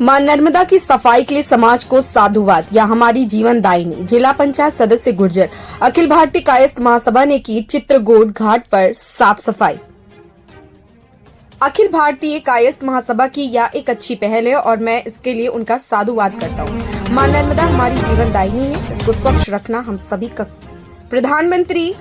मां नर्मदा की सफाई के लिए समाज को साधुवाद या हमारी जीवन दायिनी। जिला पंचायत सदस्य गुर्जर अखिल भारतीय कायस्थ महासभा ने की चित्रकूट घाट पर साफ सफाई। अखिल भारतीय कायस्थ महासभा की यह एक अच्छी पहल है और मैं इसके लिए उनका साधुवाद करता हूं। मां नर्मदा हमारी जीवन दायिनी है, इसको स्वच्छ रखना हम सभी का। प्रधानमंत्री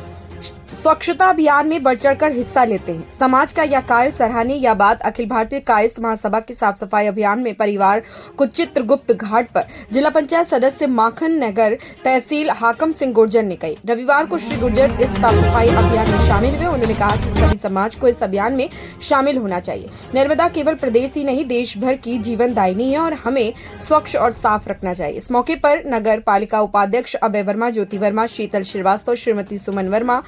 स्वच्छता अभियान में बढ़ चढ़कर हिस्सा लेते हैं। समाज का यह कार्य सराहनीय। यह बात अखिल भारतीय कायस्थ महासभा की साफ सफाई अभियान में परिवार को चित्रगुप्त घाट पर जिला पंचायत सदस्य माखन नगर तहसील हाकम सिंह गुर्जर ने कही। रविवार को श्री गुर्जर इस साफ सफाई अभियान में शामिल हुए। उन्होंने कहा कि सभी समाज को इस अभियान में शामिल होना चाहिए। नर्मदा केवल प्रदेश ही नहीं देश भर की जीवन दायिनी है और हमें स्वच्छ और साफ रखना चाहिए। इस मौके पर नगर पालिका उपाध्यक्ष अभय वर्मा, ज्योति वर्मा, शीतल श्रीवास्तव, श्रीमती सुमन वर्मा,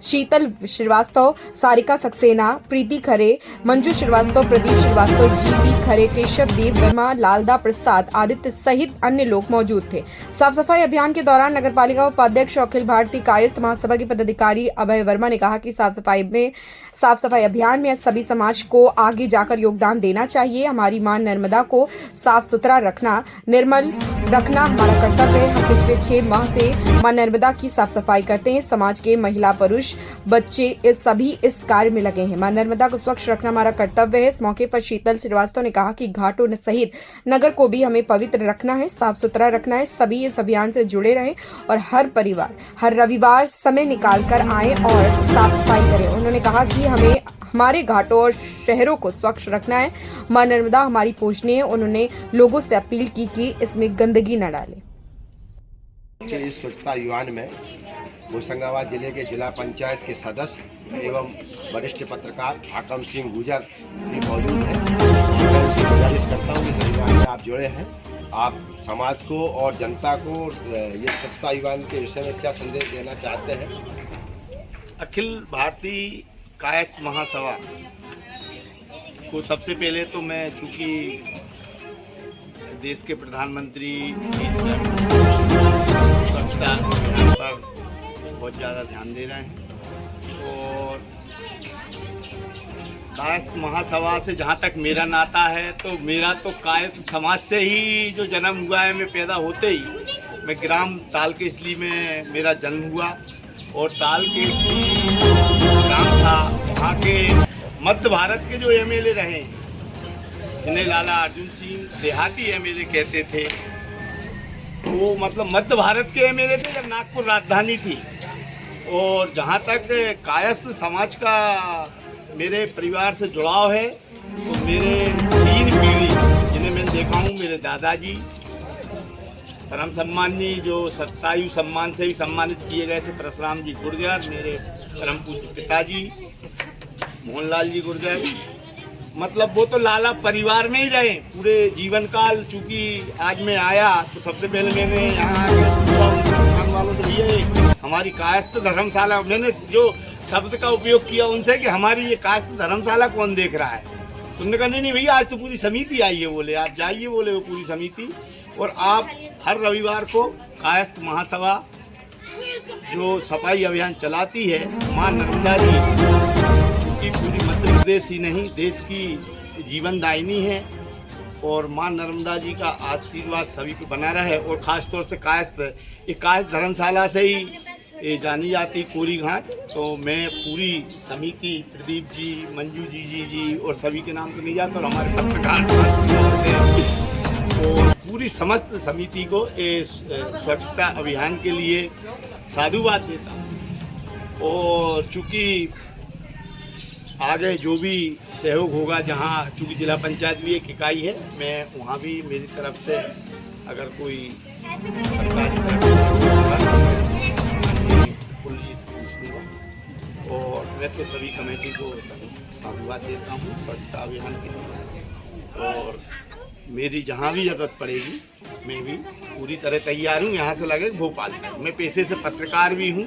शीतल श्रीवास्तव, सारिका सक्सेना, प्रीति खरे, मंजू श्रीवास्तव, प्रदीप श्रीवास्तव, जीवी खरे, केशव देव वर्मा, लालदा प्रसाद, आदित्य सहित अन्य लोग मौजूद थे। साफ सफाई अभियान के दौरान नगर पालिका उपाध्यक्ष अखिल भारतीय कायस्थ महासभा के पदाधिकारी अभय वर्मा ने कहा कि साफ सफाई अभियान में सभी समाज को आगे जाकर योगदान देना चाहिए। हमारी मां नर्मदा को साफ सुथरा रखना, निर्मल रखना हमारा कर्तव्य है। हम पिछले 6 माह से मां नर्मदा की साफ सफाई करते हैं। समाज के महिला, पुरुष, बच्चे सभी इस कार्य में लगे हैं। मां नर्मदा को स्वच्छ रखना हमारा कर्तव्य है। इस मौके पर शीतल श्रीवास्तव ने कहा कि घाटों सहित नगर को भी हमें पवित्र रखना है, साफ सुथरा रखना है। सभी इस अभियान से जुड़े रहें और हर परिवार हर रविवार समय निकाल कर आए और साफ सफाई करें। उन्होंने कहा कि हमें हमारे घाटों और शहरों को स्वच्छ रखना है। मां नर्मदा हमारी पूजनीय है। उन्होंने लोगों से अपील की कि इसमें गंदगी न डालें। इस स्वच्छता अभियान में होशंगाबाद जिले के जिला पंचायत के सदस्य एवं वरिष्ठ पत्रकार हाकम सिंह गुर्जर भी मौजूद हैं। मैं उनसे गुजारिश करता हूँ कि इस अभियान में आप जुड़े हैं। आप समाज को और जनता को ये स्वच्छता अभियान के विषय में क्या संदेश देना चाहते हैं? अखिल भारतीय कायस्थ महासभा को सबसे पहले तो मैं, चूँकि देश के प्रधानमंत्री स्वच्छता अभियान पर बहुत ज़्यादा ध्यान दे रहे हैं और कायस्थ महासभा से जहाँ तक मेरा नाता है तो मेरा तो कायस्थ समाज से ही जो जन्म हुआ है। मैं पैदा होते ही मैं ग्राम ताल के इसली में मेरा जन्म हुआ और ताल के इसली ग्राम था। वहाँ के मध्य भारत के जो एमएलए रहे जिन्हें लाला अर्जुन सिंह देहाती एमएलए कहते थे, वो मतलब मध्य भारत के एमएलए थे जब नागपुर राजधानी थी। और जहाँ तक कायस्थ समाज का मेरे परिवार से जुड़ाव है तो मेरे 3 पीढ़ी जिन्हें मैं देखा हूँ, मेरे दादाजी परम सम्माननीय जो सत्तायु सम्मान से भी सम्मानित किए गए थे, परशुराम जी गुर्जर, मेरे परम पूज्य पिताजी मोहनलाल जी गुर्जर, मतलब वो तो लाला परिवार में ही रहे पूरे जीवन काल। चूँकि आज मैं आया तो सबसे पहले मैंने यहाँ वालों से भैया हमारी कायस्थ धर्मशाला, मैंने जो शब्द का उपयोग किया उनसे कि हमारी ये कायस्थ धर्मशाला कौन देख रहा है। तुमने कहा नहीं भैया आज तो पूरी समिति आई है, बोले आप जाइए, बोले वो पूरी समिति। और आप हर रविवार को कायस्थ महासभा जो सफाई अभियान चलाती है, मां नर्मदा जी क्योंकि पूरी मध्य प्रदेश ही नहीं देश की जीवन दायिनी है और मां नर्मदा जी का आशीर्वाद सभी को बना रहे। और ख़ास तौर से कायस्थ धर्मशाला से ही ये जानी जाती कोरी घाट। तो मैं पूरी समिति प्रदीप जी, मंजू जी और सभी के नाम तो नहीं जाता और हमारे पत्रकार और पूरी समस्त समिति को इस स्वच्छता अभियान के लिए साधुवाद देता हूँ। और चूँकि आगे जो भी सहयोग होगा, जहाँ चूँकि जिला पंचायत भी एक इकाई है, मैं वहाँ भी मेरी तरफ से अगर कोई और मैं तो सभी कमेटी को साधुवाद देता हूँ स्वच्छता अभियान के लिए। और मेरी जहाँ भी जरूरत पड़ेगी मैं भी पूरी तरह तैयार हूँ। यहाँ से लगे भोपाल तक मैं पेशे से पत्रकार भी हूँ।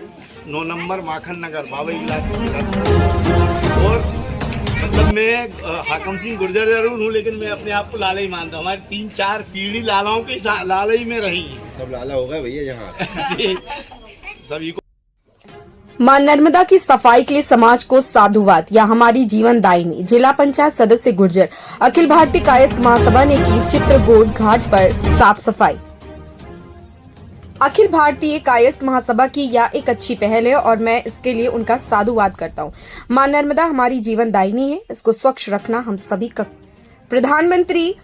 9 नंबर माखन नगर बाबई इलाज। और मतलब मैं हाकम सिंह गुर्जर जरूर हूँ लेकिन मैं अपने आप को लाला ही मानता हूँ। हमारी 3-4 पीढ़ी लालाओं के लाला ही में रही है। सब लाला हो गए भैया यहाँ। सभी को मां नर्मदा की सफाई के लिए समाज को साधुवाद या हमारी जीवन दायिनी। जिला पंचायत सदस्य गुर्जर। अखिल भारतीय कायस्थ महासभा ने की चित्रकूट घाट पर साफ सफाई। अखिल भारतीय कायस्थ महासभा की यह एक अच्छी पहल है और मैं इसके लिए उनका साधुवाद करता हूं। मां नर्मदा हमारी जीवन दायिनी है, इसको स्वच्छ रखना हम सभी का। प्रधानमंत्री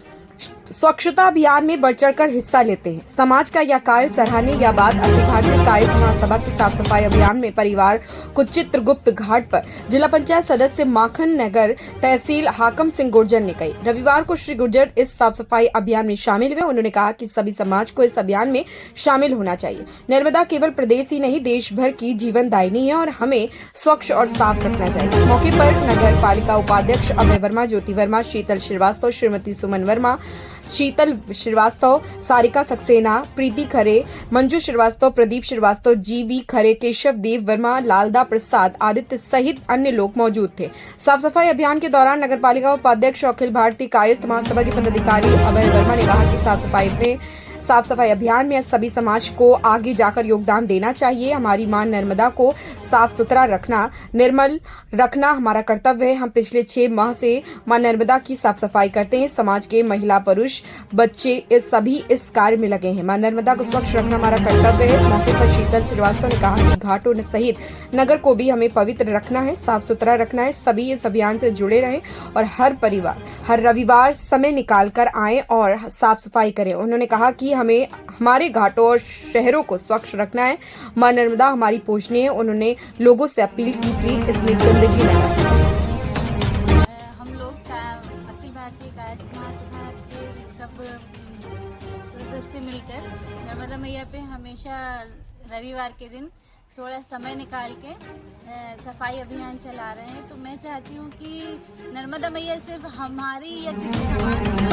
स्वच्छता अभियान में बढ़ चढ़कर हिस्सा लेते हैं। समाज का यह कार्य सराहनीय। यह बात अखिल भारतीय कायस्थ महासभा की साफ सफाई अभियान में परिवार को चित्रगुप्त घाट पर जिला पंचायत सदस्य माखन नगर तहसील हाकम सिंह गुर्जर ने कही। रविवार को श्री गुर्जर इस साफ सफाई अभियान में शामिल हुए। उन्होंने कहा कि सभी समाज को इस अभियान में शामिल होना चाहिए। नर्मदा केवल प्रदेश ही नहीं देश भर की जीवन दायिनी है और हमें स्वच्छ और साफ रखना चाहिए। इस मौके पर नगर पालिका उपाध्यक्ष अभय वर्मा, ज्योति वर्मा, शीतल श्रीवास्तव, श्रीमती सुमन वर्मा, शीतल श्रीवास्तव, सारिका सक्सेना, प्रीति खरे, मंजू श्रीवास्तव, प्रदीप श्रीवास्तव, जीबी खरे, केशव देव वर्मा, लालदा प्रसाद, आदित्य सहित अन्य लोग मौजूद थे। साफ सफाई अभियान के दौरान नगर पालिका उपाध्यक्ष अखिल भारतीय कायस्थ महासभा के पदाधिकारी अभय वर्मा ने कहा कि साफ सफाई अभियान में सभी समाज को आगे जाकर योगदान देना चाहिए। हमारी मां नर्मदा को साफ सुथरा रखना, निर्मल रखना हमारा कर्तव्य है। हम पिछले 6 माह से मां नर्मदा की साफ सफाई करते हैं। समाज के महिला, पुरुष, बच्चे सभी इस कार्य में लगे हैं। मां नर्मदा को स्वच्छ रखना हमारा कर्तव्य है। इस मौके पर शीतल श्रीवास्तव ने कहा कि घाटों सहित नगर को भी हमें पवित्र रखना है, साफ सुथरा रखना है। सभी इस अभियान से जुड़े रहें और हर परिवार हर रविवार समय निकाल कर आए और साफ सफाई करें। उन्होंने कहा कि हमें हमारे घाटों और शहरों को स्वच्छ रखना है। मां नर्मदा हमारी पूजनीय है। उन्होंने लोगों से अपील की कि इसमें गंदगी न डालें। हम लोग अखिल भारतीय कायस्थ महासभा के सब सदस्य मिलकर नर्मदा मैया पे हमेशा रविवार के दिन थोड़ा समय निकाल के सफाई अभियान चला रहे हैं। तो मैं चाहती हूँ कि नर्मदा मैया सिर्फ हमारी या किसी समाज की,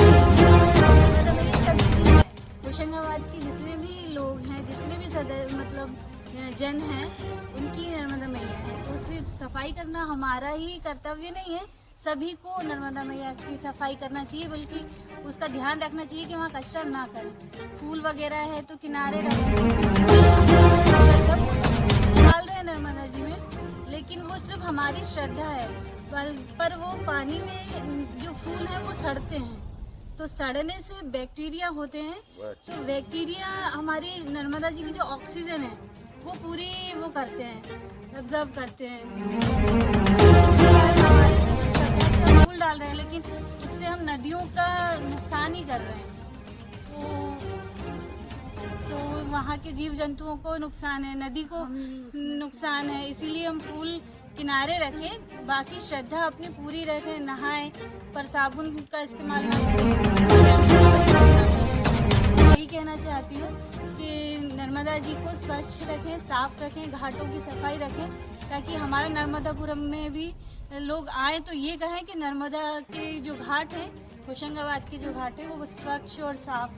नर्मदा मैया सभी की है। होशंगाबाद के जितने भी लोग हैं, जितने भी जन हैं, उनकी नर्मदा मैया है। तो सिर्फ सफाई करना हमारा ही कर्तव्य नहीं है, सभी को नर्मदा मैया की सफाई करना चाहिए, बल्कि उसका ध्यान रखना चाहिए कि वहाँ कचरा ना करें। फूल वगैरह है तो किनारे रखें। डाल रहे हैं नर्मदा जी में, लेकिन वो सिर्फ हमारी श्रद्धा है। पर वो पानी में जो फूल हैं वो सड़ते हैं, तो सड़ने से बैक्टीरिया होते हैं। तो बैक्टीरिया हमारी नर्मदा जी की जो ऑक्सीजन है वो पूरी वो करते हैं, ऑब्जर्व करते हैं। हमारे जो सरकार से फूल डाल रहे हैं, लेकिन उससे हम नदियों का नुकसान ही कर रहे हैं। तो वहाँ के जीव जंतुओं को नुकसान है, नदी को नुकसान है। इसीलिए हम फूल किनारे रखें, बाकी श्रद्धा अपनी पूरी रखें, नहाएं, पर साबुन का इस्तेमाल ना करें। यही कहना चाहती हूँ कि नर्मदा जी को स्वच्छ रखें, साफ रखें, घाटों की सफाई रखें, ताकि हमारे नर्मदापुरम में भी लोग आए तो ये कहें कि नर्मदा के जो घाट हैं, होशंगाबाद के जो घाट हैं, वो स्वच्छ और साफ